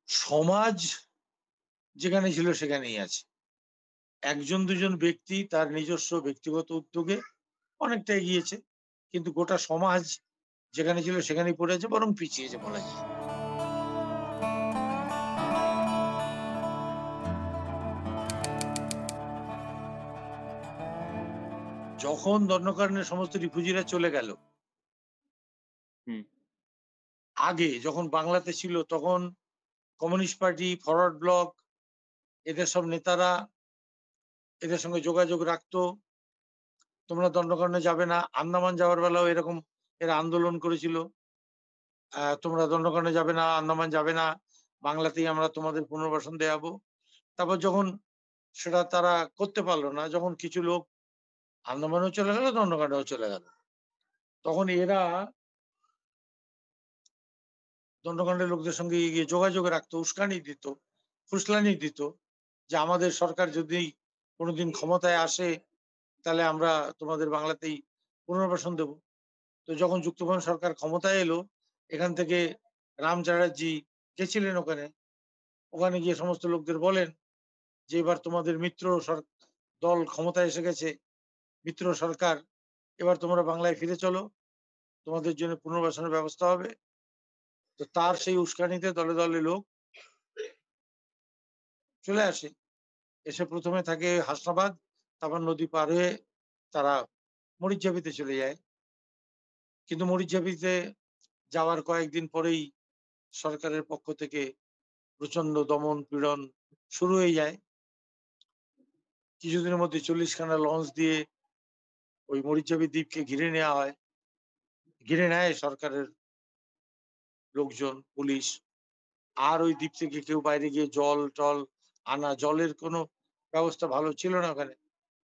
সমাজ যেখানে ছিল সেখানেই আছে। একজন দুজন ব্যক্তি তার নিজস্ব ব্যক্তিগত উদ্যোগে অনেকটা এগিয়েছে। কিন্তু গোটা সমাজ যেখানে ছিল সেখানেই পড়ে আছে, বরং পিছিয়েছে বলা যায়। যখন দণ্ডকারণ্যের সমস্ত রিফিউজিরা চলে গেল, হুম, আগে যখন বাংলাতে ছিল তখন কমিউনিস্ট পার্টি, ফরওয়ার্ড ব্লক এদের সব নেতারা এদের সঙ্গে যোগাযোগ রাখতো। তোমরা দণ্ডকারণ্যে যাবে না। আন্দামান যাওয়ার বেলাও এরকম এরা আন্দোলন করেছিল। তোমরা দণ্ডকারণ্যে যাবে না, আন্দামান যাবে না। বাংলাতেই আমরা তোমাদের পুনর্বাসন দেয়াবো। তারপর যখন সেটা তারা করতে পারল না, যখন কিছু লোক আন্দামানেও চলে গেল, দণ্ডকারণ্যেও চলে গেল। তখন এরা দণ্ডকারণ্যের লোকদের সঙ্গে গিয়ে যোগাযোগ রাখতো, উস্কানি দিত, ফুসলানি দিত যে আমাদের সরকার যদি কোনোদিন ক্ষমতায় আসে তাহলে আমরা তোমাদের বাংলাতেই পুনর্বাসন দেব। তো যখন যুক্তফ্রন্ট সরকার ক্ষমতায় এলো, এখান থেকে রাম চ্যাটার্জি গেছিলেন ওখানে। ওখানে গিয়ে সমস্ত লোকদের বলেন যে, "এবার তোমাদের মিত্র দল ক্ষমতায় এসে গেছে, মিত্র সরকার। এবার তোমরা বাংলায় ফিরে চলো। তোমাদের জন্য পুনর্বাসনের ব্যবস্থা হবে।" তো তার সেই উস্কানিতে দলে, দলে লোক চলে আসে। এসে ১ম এ থাকে হাসনাবাদ, তারপর নদী পার হয়ে তারা মরিচঝাপিতে চলে যায়। কিন্তু মরিচঝাপিতে যাওয়ার কয়েকদিন পরেই সরকারের পক্ষ থেকে প্রচন্ড দমন-পীড়ন শুরু হয়ে যায়। কিছুদিনের মধ্যে ৪০ খানা লঞ্চ দিয়ে ওই মরিচঝাপি দ্বীপকে ঘিরে নেয়া হয়। ঘিরে নেয় সরকারের লোকজন, পুলিশ। আর ওই দ্বীপ থেকে কেউ বাইরে গিয়ে জল-টল আনা, জলের কোনো ব্যবস্থা ভালো ছিল না ওখানে।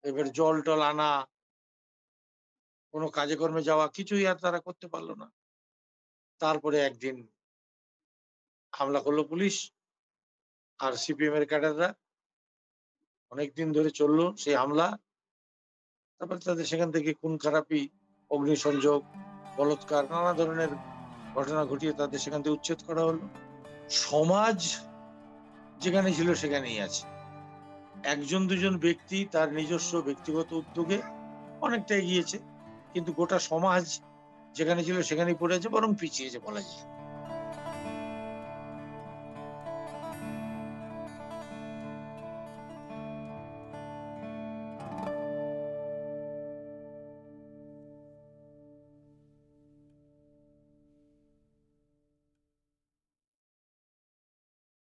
এবার জল-টল আনা, কোনো কাজে কর্মে যাওয়া কিছুই আর তারা করতে পারল না। তারপরে একদিন হামলা করল পুলিশ আর সিপিএম এর ক্যাডাররা। অনেকদিন ধরে চলল সেই হামলা। তারপরে তাদের সেখান থেকে খুন-খারাপি, অগ্নিসংযোগ, বলাৎকার নানা ধরনের ঘটনা ঘটিয়ে তাদের সেখান থেকে উচ্ছেদ করা হলো। সমাজ যেখানে ছিল সেখানেই আছে। একজন দুজন ব্যক্তি তার নিজস্ব ব্যক্তিগত উদ্যোগে অনেকটা এগিয়েছে। কিন্তু গোটা সমাজ যেখানে ছিল সেখানেই পড়ে আছে, বরং পিছিয়েছে বলা যায়।